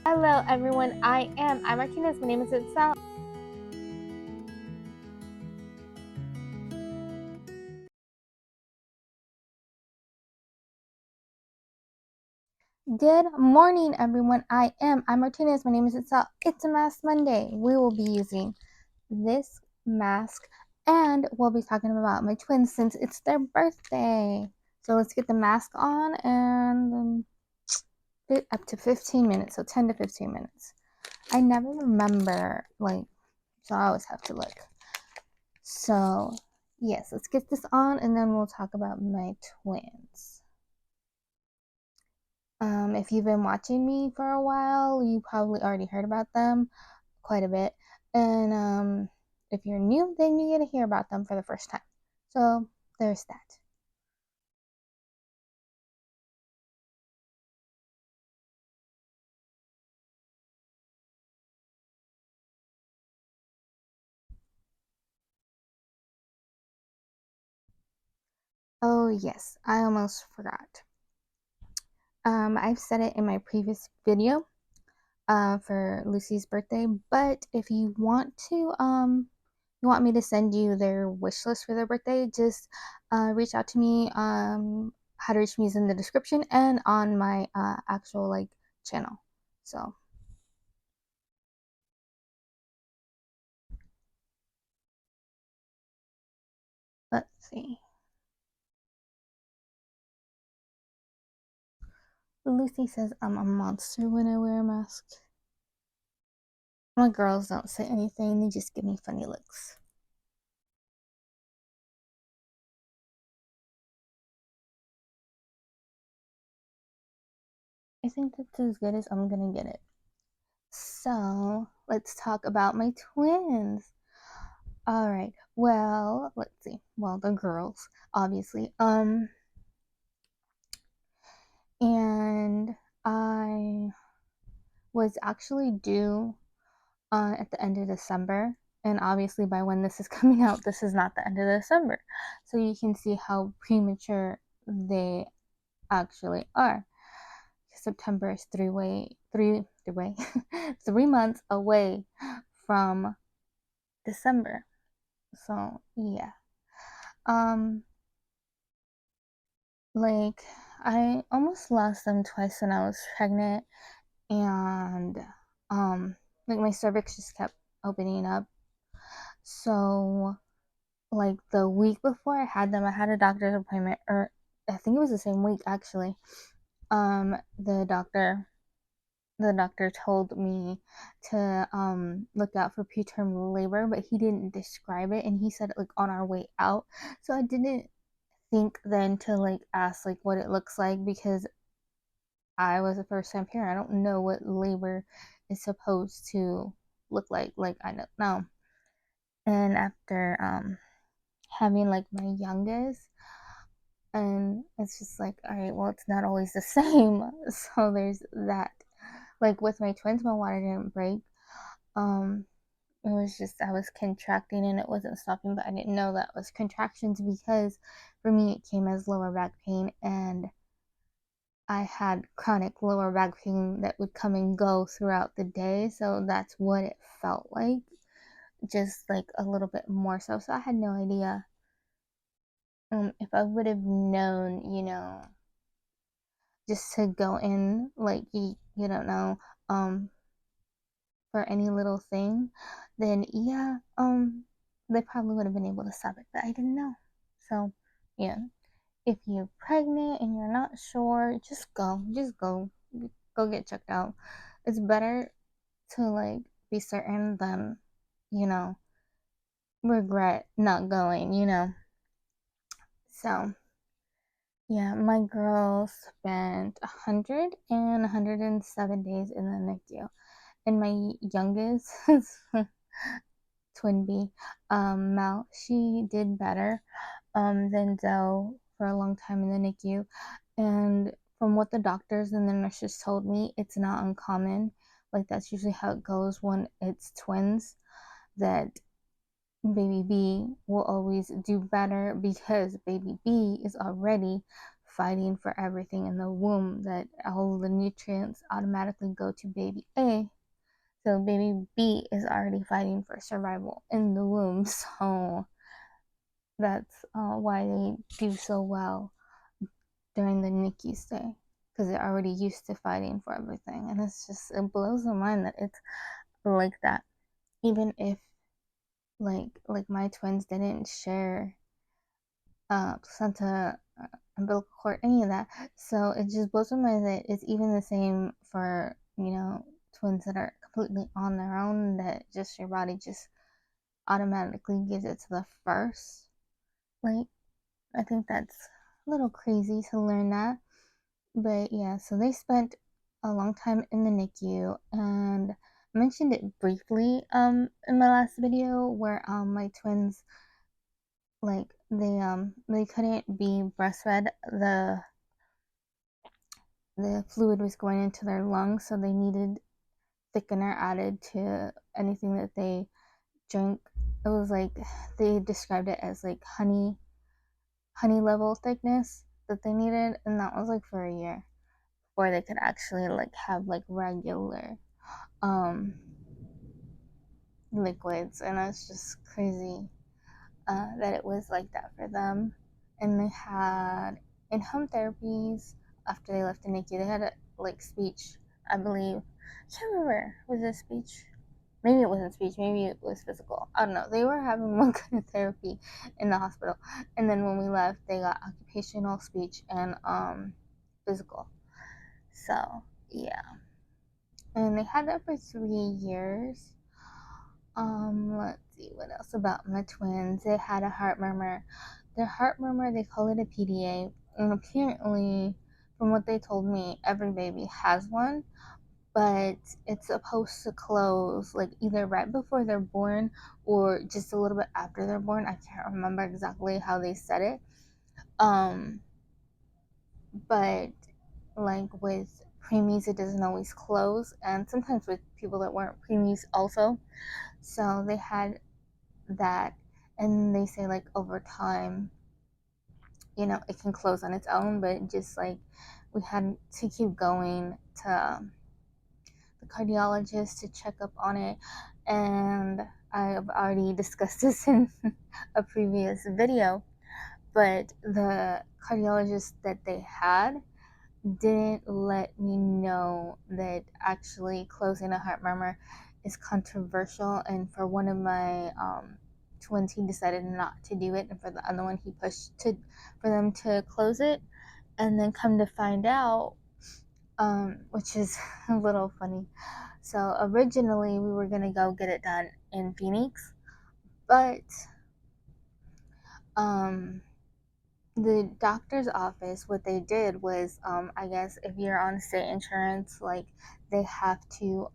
Hello everyone, I'm Martinez. My name is Itzell. Good morning everyone, I'm Martinez. My name is Itzell. It's a Mask Monday. We will be using this mask and we'll be talking about my twins since it's their birthday. So let's get the mask on and up to 15 minutes, so 10 to 15 minutes. I never remember, so I always have to look. So yes, let's get this on and then we'll talk about my twins. If you've been watching me for a while, you probably already heard about them quite a bit. And if you're new, then you get to hear about them for the first time. So there's that. Oh, yes, I almost forgot. I've said it in my previous video for Lucy's birthday, but if you want to, you want me to send you their wish list for their birthday, just reach out to me. How to reach me is in the description and on my actual channel. So let's see. Lucy says I'm a monster when I wear a mask. My girls don't say anything, they just give me funny looks. I think that's as good as I'm gonna get it. So let's talk about my twins. All right. Well, let's see. Well, the girls, obviously. And I was actually due at the end of December. And obviously, by when this is coming out, this is not the end of December. So you can see how premature they actually are. September is 3 months away from December. So yeah. Um, like I almost lost them twice when I was pregnant, and my cervix just kept opening up. So like the week before I had them, I had a doctor's appointment, or I think it was the same week actually. Um, the doctor the doctor told me to look out for preterm labor, but he didn't describe it, and he said it like on our way out. So I didn't think then to ask what it looks like, because I was a first time parent. I don't know what labor is supposed to look like. I don't know. And after having my youngest, and it's just all right, well, it's not always the same. So there's that. With my twins, my water didn't break. Um, it was just I was contracting and it wasn't stopping, but I didn't know that was contractions, because for me it came as lower back pain, and I had chronic lower back pain that would come and go throughout the day. So that's what it felt like, just a little bit more so. So I had no idea. If I would have known, just to go in, you don't know, for any little thing, then yeah, they probably would have been able to stop it, but I didn't know. So yeah, if you're pregnant and you're not sure, just go get checked out. It's better to be certain than, you know, regret not going. So yeah, my girls spent 107 days in the NICU, and my youngest twin B, Mal, she did better than Zoe for a long time in the NICU. And from what the doctors and the nurses told me, it's not uncommon. That's usually how it goes when it's twins, that baby B will always do better, because baby B is already fighting for everything in the womb, that all the nutrients automatically go to baby A. So baby B is already fighting for survival in the womb. So that's why they do so well during the NICU stay, because they're already used to fighting for everything. And it blows my mind that it's like that. Even if like my twins didn't share placenta, umbilical cord, any of that. So it just blows my mind that it's even the same for, twins that are completely on their own, that just your body just automatically gives it to the first. Like, I think that's a little crazy to learn that. But yeah, so they spent a long time in the NICU, and I mentioned it briefly in my last video, where my twins, like, they couldn't be breastfed. The fluid was going into their lungs, so they needed thickener added to anything that they drank. It was like, they described it as like honey level thickness that they needed, and that was like for a year before they could actually like have like regular um liquids. And that's just crazy that it was like that for them. And they had in-home therapies after they left the NICU. They had like speech, I believe. I can't remember. Was it speech? Maybe it wasn't speech. Maybe it was physical. I don't know. They were having one kind of therapy in the hospital, and then when we left, they got occupational, speech, and physical. So yeah, and they had that for 3 years. Let's see what else about my twins. They had a heart murmur. Their heart murmur, they call it a PDA, and apparently, from what they told me, every baby has one, but it's supposed to close like either right before they're born or just a little bit after they're born. I can't remember exactly how they said it. But like with preemies, it doesn't always close, and sometimes with people that weren't preemies also. So they had that, and they say like over time, it can close on its own, but just like we had to keep going to the cardiologist to check up on it. And I've already discussed this in a previous video, but the cardiologist that they had didn't let me know that actually closing a heart murmur is controversial. And for one of my twins, he decided not to do it, and for the other one, he pushed for them to close it. And then come to find out, which is a little funny. So originally we were gonna go get it done in Phoenix, but the doctor's office, what they did was, I guess if you're on state insurance, like they have to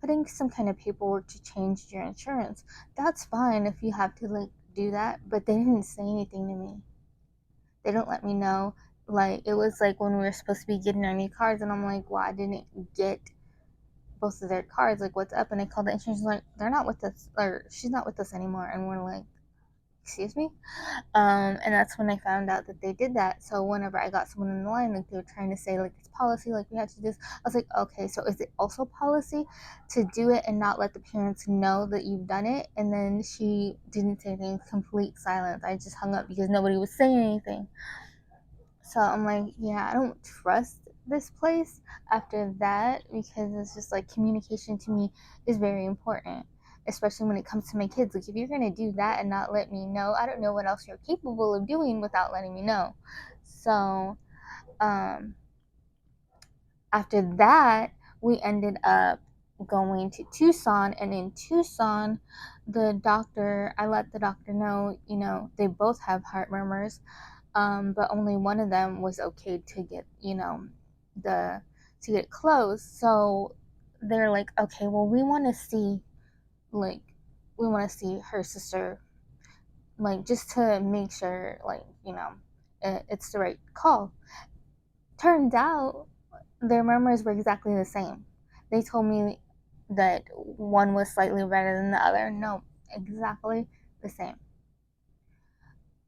put in some kind of paperwork to change your insurance. That's fine if you have to like do that, but they didn't say anything to me. They don't let me know. Like, it was like when we were supposed to be getting our new cars, and I'm like, well, I didn't get both of their cards. Like, what's up? And I called the insurance, like, they're not with us, or she's not with us anymore. And we're like, excuse me? And that's when I found out that they did that. So whenever I got someone in the line, like they were trying to say like it's policy, like we have to do this, I was like, okay, so is it also policy to do it and not let the parents know that you've done it? And then she didn't say anything, complete silence. I just hung up because nobody was saying anything. So I'm like, yeah, I don't trust this place after that, because it's just like communication to me is very important, especially when it comes to my kids. Like, if you're going to do that and not let me know, I don't know what else you're capable of doing without letting me know. So after that, we ended up going to Tucson, and in Tucson, I let the doctor know, they both have heart murmurs, but only one of them was okay to get, to get closed. So they're like, okay, well, like, we want to see her sister, like, just to make sure, like, it's the right call. Turns out their murmurs were exactly the same. They told me that one was slightly better than the other. No, exactly the same.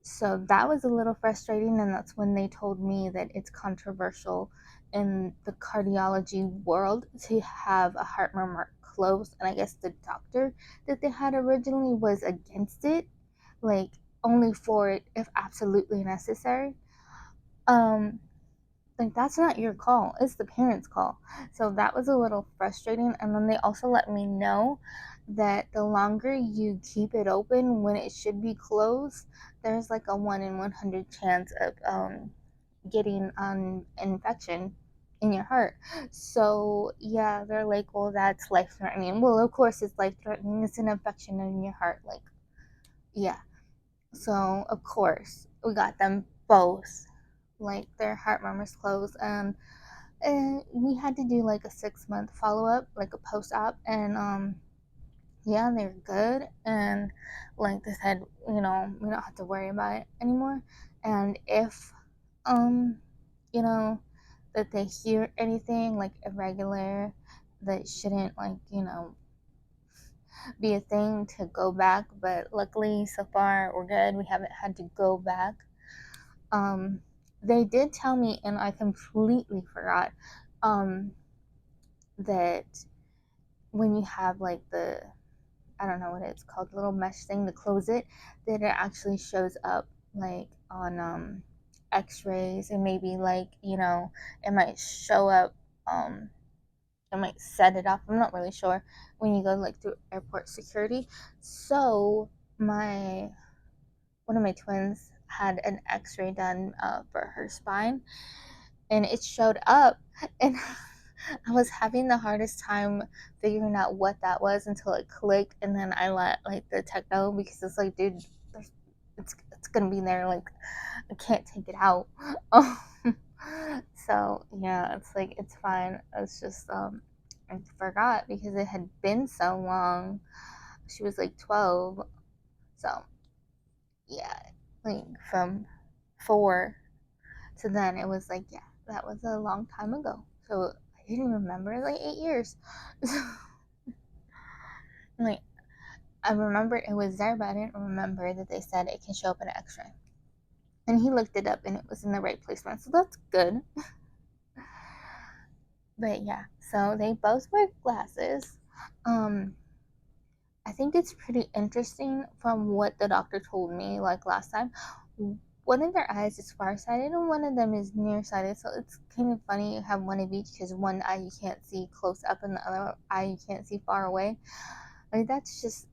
So that was a little frustrating, and that's when they told me that it's controversial in the cardiology world to have a heart murmur closed. And I guess the doctor that they had originally was against it, like only for it if absolutely necessary. Um, like that's not your call, it's the parents' call. So that was a little frustrating. And then they also let me know that the longer you keep it open when it should be closed, there's like a 1 in 100 chance of getting an infection in your heart. So yeah, they're like, well, that's life threatening. Well, of course it's life threatening, it's an infection in your heart. Like, yeah. So of course we got them both, like their heart murmurs closed. And we had to do like a 6 month follow-up, like a post-op. And yeah, they're good. And like they said, we don't have to worry about it anymore. And if um you know that they hear anything like irregular, that shouldn't, like, be a thing to go back. But luckily so far we're good, we haven't had to go back. They did tell me, and I completely forgot, that when you have like the, I don't know what it's called, little mesh thing to close it, that it actually shows up like on x-rays. And maybe, like, it might show up, it might set it off, I'm not really sure, when you go like through airport security. So my one of my twins had an x-ray done for her spine, and it showed up. And I was having the hardest time figuring out what that was until it clicked. And then I let like the tech know, because it's like, dude, it's gonna be there, like I can't take it out. So yeah, it's like, it's fine. It's just I forgot because it had been so long. She was like 12. So yeah, like from 4 to then, it was like, yeah, that was a long time ago. So I didn't remember, like 8 years. Like, I remember it was there, but I didn't remember that they said it can show up in an x-ray. And he looked it up and it was in the right placement, so that's good. But yeah, so they both wear glasses. I think it's pretty interesting from what the doctor told me, like last time. One of their eyes is farsighted and one of them is nearsighted. So it's kind of funny you have one of each, because one eye you can't see close up and the other eye you can't see far away. Like, that's just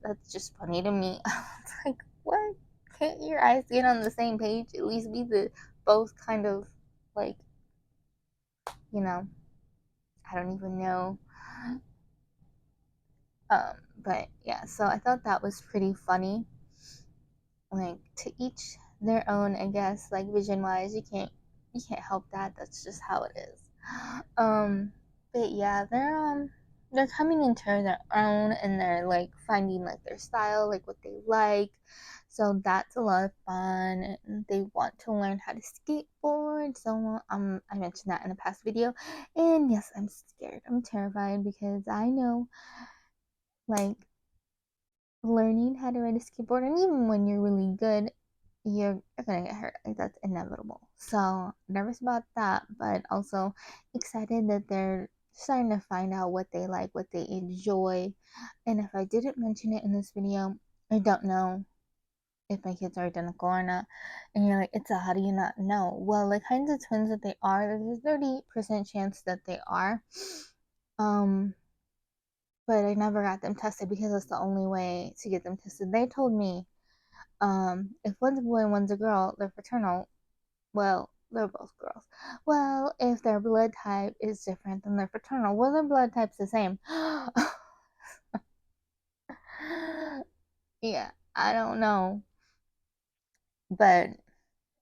funny to me. It's like, what? Can't your eyes get on the same page? At least be the both kind of, like, you know, I don't even know. But yeah, so I thought that was pretty funny. Like, to each their own, I guess. Like, vision wise, you can't help that. That's just how it is. But yeah, they're coming into their own, and they're like finding like their style, like what they like. So that's a lot of fun. And they want to learn how to skateboard. So I mentioned that in a past video. And yes, I'm scared. I'm terrified, because I know, like, learning how to ride a skateboard, and even when you're really good, you're gonna get hurt. Like, that's inevitable. So nervous about that, but also excited that they're starting to find out what they like, what they enjoy. And if I didn't mention it in this video, I don't know if my kids are identical or not. And you're like, Itzell, how do you not know? Well, the kinds of twins that they are, there's a 30% chance that they are. But I never got them tested, because that's the only way to get them tested. They told me, if one's a boy and one's a girl, they're fraternal. Well, they're both girls. Well, if their blood type is different, then they're fraternal. Well, their blood type's the same. Yeah, I don't know. But,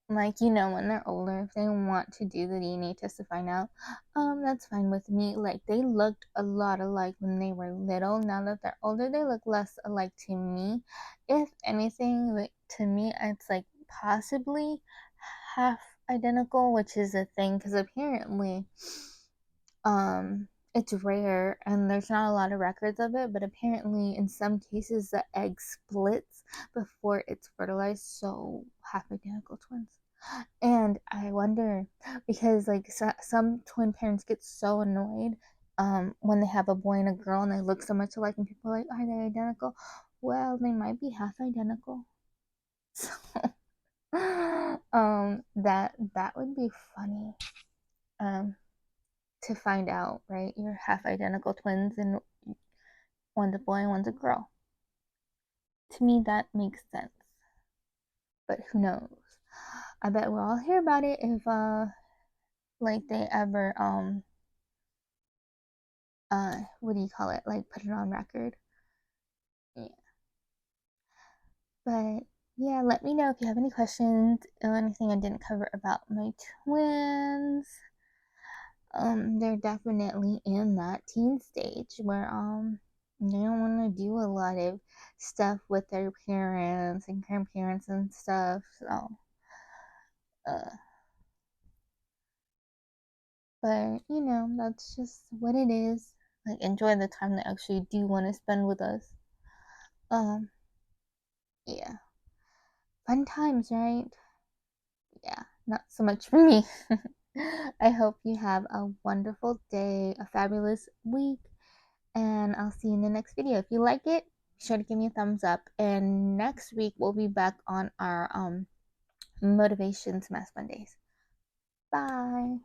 like, when they're older, if they want to do the DNA test to find out, that's fine with me. Like, they looked a lot alike when they were little. Now that they're older, they look less alike to me. If anything, like, to me, it's like possibly half identical, which is a thing, because apparently, it's rare and there's not a lot of records of it, but apparently in some cases the egg splits before it's fertilized, so half identical twins. And I wonder because like some twin parents get so annoyed when they have a boy and a girl and they look so much alike and people are like, are they identical? Well, they might be half identical. So that would be funny. To find out, right? You're half identical twins and one's a boy and one's a girl. To me, that makes sense. But who knows? I bet we'll all hear about it if like they ever what do you call it? Like put it on record. Yeah. But yeah, let me know if you have any questions or anything I didn't cover about my twins. They're definitely in that teen stage where they don't want to do a lot of stuff with their parents and grandparents and stuff. So, uh, but that's just what it is. Like, enjoy the time they actually do want to spend with us. Um, yeah, fun times, right? Yeah, not so much for me. I hope you have a wonderful day, a fabulous week, and I'll see you in the next video. If you like it, be sure to give me a thumbs up. And next week we'll be back on our motivations Mass Mondays. Bye.